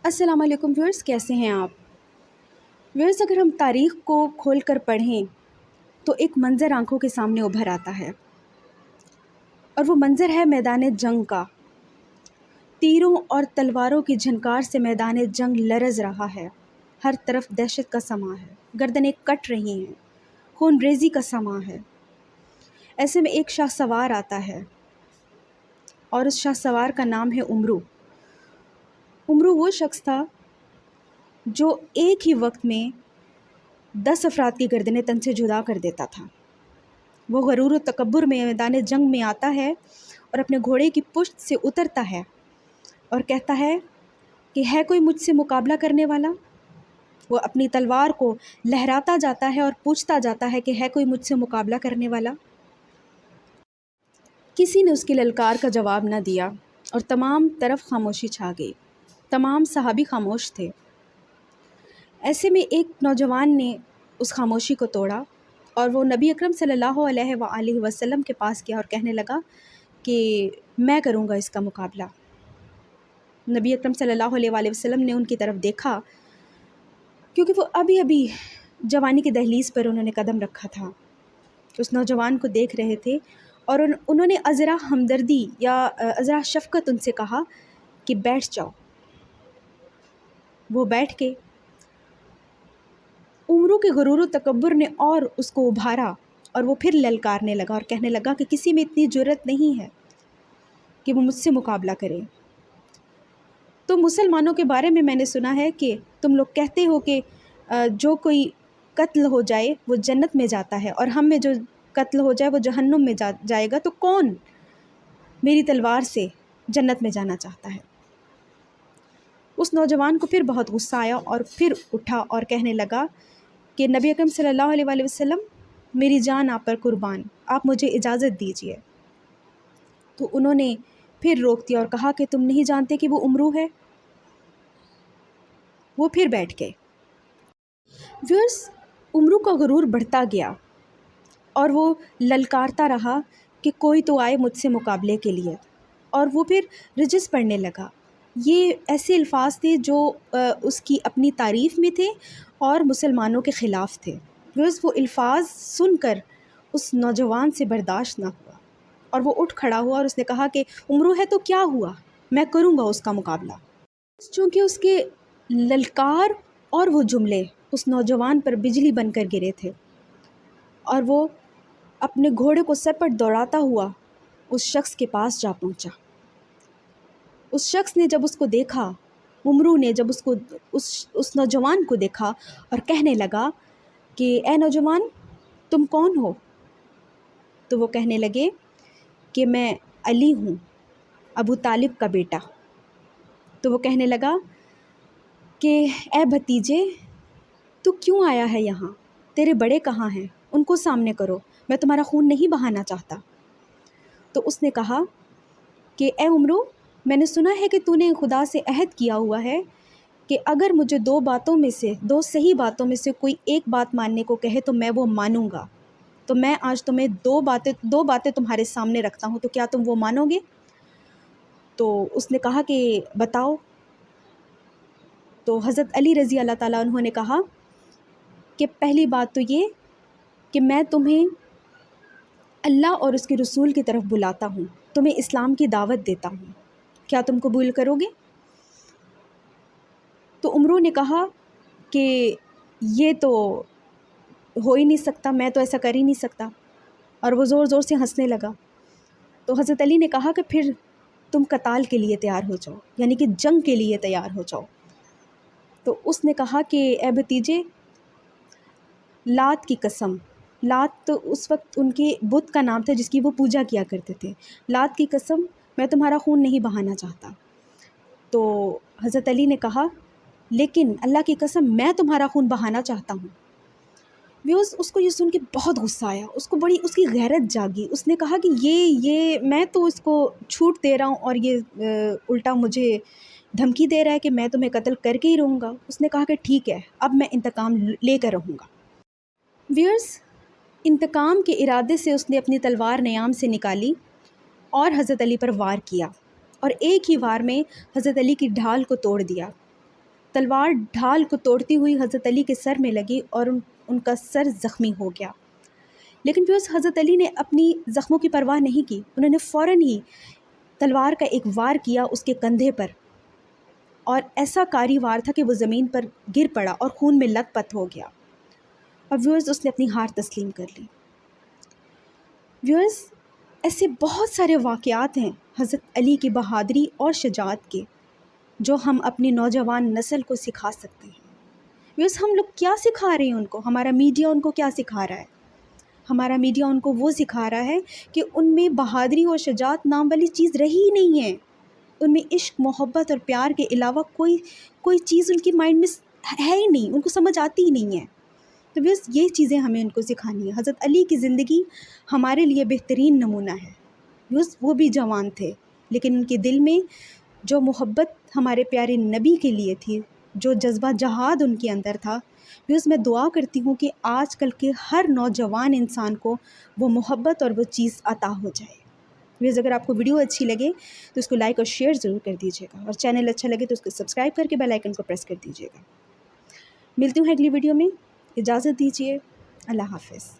अस्सलाम वालेकुम व्यूअर्स, कैसे हैं आप व्यूअर्स। अगर हम तारीख़ को खोल कर पढ़ें तो एक मंज़र आंखों के सामने उभर आता है और वो मंज़र है मैदान जंग का। तीरों और तलवारों की झनकार से मैदान जंग लरज़ रहा है। हर तरफ दहशत का समा है, गर्दनें कट रही हैं, खून रेज़ी का समा है। ऐसे में एक शाह सवार आता है और उस शाह सवार का नाम है उमरू। उमरू वो शख्स था जो एक ही वक्त में 10 अफराद की गर्दनें तन से जुदा कर देता था। वो गरूर व तकब्बुर में मैदान जंग में आता है और अपने घोड़े की पुश्त से उतरता है और कहता है कि है कोई मुझसे मुकाबला करने वाला। वो अपनी तलवार को लहराता जाता है और पूछता जाता है कि है कोई मुझसे मुकाबला करने वाला। किसी ने उसकी ललकार का जवाब न दिया और तमाम तरफ खामोशी छा गई। तमाम सहाबी खामोश थे। ऐसे में एक नौजवान ने उस खामोशी को तोड़ा और वो नबी अकरम सल्लल्लाहु अलैहि वसल्लम के पास गया और कहने लगा कि मैं करूँगा इसका मुकाबला। नबी अकरम सल्लल्लाहु अलैहि वसल्लम ने उनकी तरफ देखा, क्योंकि वो अभी अभी जवानी की दहलीज़ पर उन्होंने कदम रखा था। उस नौजवान को देख रहे थे और उन्होंने अज़रा हमदर्दी या अज़रा शफ़क़त उनसे कहा कि बैठ जाओ। वो बैठ के उमरू के गुरूर व तकब्बुर ने और उसको उभारा और वो फिर ललकारने लगा और कहने लगा कि किसी में इतनी जुर्रत नहीं है कि वो मुझसे मुकाबला करे। तो मुसलमानों के बारे में मैंने सुना है कि तुम लोग कहते हो कि जो कोई कत्ल हो जाए वो जन्नत में जाता है और हम में जो कत्ल हो जाए वो जहन्नुम में जाएगा। तो कौन मेरी तलवार से जन्नत में जाना चाहता है? उस नौजवान को फिर बहुत गुस्सा आया और फिर उठा और कहने लगा कि नबी अकरम सल्लल्लाहु अलैहि वसल्लम, मेरी जान आप पर कुर्बान, आप मुझे इजाज़त दीजिए। तो उन्होंने फिर रोक दिया और कहा कि तुम नहीं जानते कि वो उमरू है। वो फिर बैठ गए। व्यूअर्स, उमरू का गुरूर बढ़ता गया और वो ललकारता रहा कि कोई तो आए मुझसे मुकाबले के लिए, और वो फिर रजिस पढ़ने लगा। ये ऐसे अल्फाज थे जो उसकी अपनी तारीफ़ में थे और मुसलमानों के ख़िलाफ़ थे। व्यूअर्स, वो अल्फाज सुनकर उस नौजवान से बर्दाश्त ना हुआ और वो उठ खड़ा हुआ और उसने कहा कि उमरू है तो क्या हुआ, मैं करूँगा उसका मुकाबला। चूँकि उसके ललकार और वो जुमले उस नौजवान पर बिजली बनकर गिरे थे और वो अपने घोड़े को सर पर दौड़ाता हुआ उस शख्स के पास जा पहुंचा। उस शख्स ने जब उसको देखा, उमरू ने जब उसको उस नौजवान को देखा और कहने लगा कि ए नौजवान, तुम कौन हो? तो वो कहने लगे कि मैं अली हूँ, अबू तालिब का बेटा। तो वो कहने लगा कि ए भतीजे, तू क्यों आया है यहाँ? तेरे बड़े कहाँ हैं? उनको सामने करो, मैं तुम्हारा खून नहीं बहाना चाहता। तो उसने कहा कि ए उमरू, मैंने सुना है कि तूने खुदा से अहद किया हुआ है कि अगर मुझे दो सही बातों में से कोई एक बात मानने को कहे तो मैं वो मानूंगा। तो मैं आज तुम्हें दो बातें तुम्हारे सामने रखता हूँ, तो क्या तुम वो मानोगे? तो उसने कहा कि बताओ। तो हज़रत अली रज़ी अल्लाह ताला अन्हु ने कहा कि पहली बात तो ये कि मैं तुम्हें अल्लाह और उसके रसूल की तरफ बुलाता हूँ, तुम्हें इस्लाम की दावत देता हूँ, क्या तुम कबूल करोगे? तो उमरू ने कहा कि ये तो हो ही नहीं सकता, मैं तो ऐसा कर ही नहीं सकता, और वो ज़ोर ज़ोर से हंसने लगा। तो हज़रत अली ने कहा कि फिर तुम कताल के लिए तैयार हो जाओ, यानी कि जंग के लिए तैयार हो जाओ। तो उसने कहा कि ए भतीजे, लात की कसम, लात तो उस वक्त उनके बुत का नाम था जिसकी वो पूजा किया करते थे। लात की कसम, मैं तुम्हारा खून नहीं बहाना चाहता। तो हज़रत अली ने कहा, लेकिन अल्लाह की कसम, मैं तुम्हारा खून बहाना चाहता हूँ। व्यूअर्स, उसको ये सुन के बहुत गुस्सा आया, उसको बड़ी उसकी गैरत जागी। उसने कहा कि ये मैं तो इसको छूट दे रहा हूँ और ये उल्टा मुझे धमकी दे रहा है कि मैं तुम्हें कत्ल करके ही रहूँगा। उसने कहा कि ठीक है, अब मैं इंतकाम लेकर रहूँगा। व्यूअर्स, इंतकाम के इरादे से उसने अपनी तलवार न्याम से निकाली और हज़रत अली पर वार किया और एक ही वार में हज़रत अली की ढाल को तोड़ दिया। تلوار ڈھال کو توڑتی ہوئی حضرت علی کے سر میں لگی اور ان کا سر زخمی ہو گیا۔ لیکن پھر حضرت علی نے اپنی زخموں کی پرواہ نہیں کی، انہوں نے فوراً ہی تلوار کا ایک وار کیا اس کے کندھے پر، اور ایسا کاری وار تھا کہ وہ زمین پر گر پڑا اور خون میں لت پت ہو گیا، اور ویورز اس نے اپنی ہار تسلیم کر لی۔ ویورز، ایسے بہت سارے واقعات ہیں حضرت علی کی بہادری اور شجاعت کے جو ہم اپنی نوجوان نسل کو سکھا سکتے ہیں۔ ویورز، ہم لوگ کیا سکھا رہے ہیں ان کو؟ ہمارا میڈیا ان کو کیا سکھا رہا ہے؟ ہمارا میڈیا ان کو وہ سکھا رہا ہے کہ ان میں بہادری اور شجاعت نام والی چیز رہی ہی نہیں ہے، ان میں عشق، محبت اور پیار کے علاوہ کوئی چیز ان کی مائنڈ میں ہے ہی نہیں، ان کو سمجھ آتی ہی نہیں ہے۔ تو بس یہ چیزیں ہمیں ان کو سکھانی ہے۔ حضرت علی کی زندگی ہمارے لیے بہترین نمونہ ہے۔ بس وہ بھی جوان تھے، لیکن ان کے دل میں جو محبت ہمارے پیارے نبی کے لیے تھی، جو جذبہ جہاد ان کے اندر تھا، بس میں دعا کرتی ہوں کہ آج کل کے ہر نوجوان انسان کو وہ محبت اور وہ چیز عطا ہو جائے۔ بس اگر آپ کو ویڈیو اچھی لگے تو اس کو لائک اور شیئر ضرور کر دیجیے گا، اور چینل اچھا لگے تو اس کو سبسکرائب کر کے بیل آئیکن کو پریس کر دیجیے گا۔ ملتی ہوں اگلی ویڈیو میں، اجازت دیجیے، اللہ حافظ۔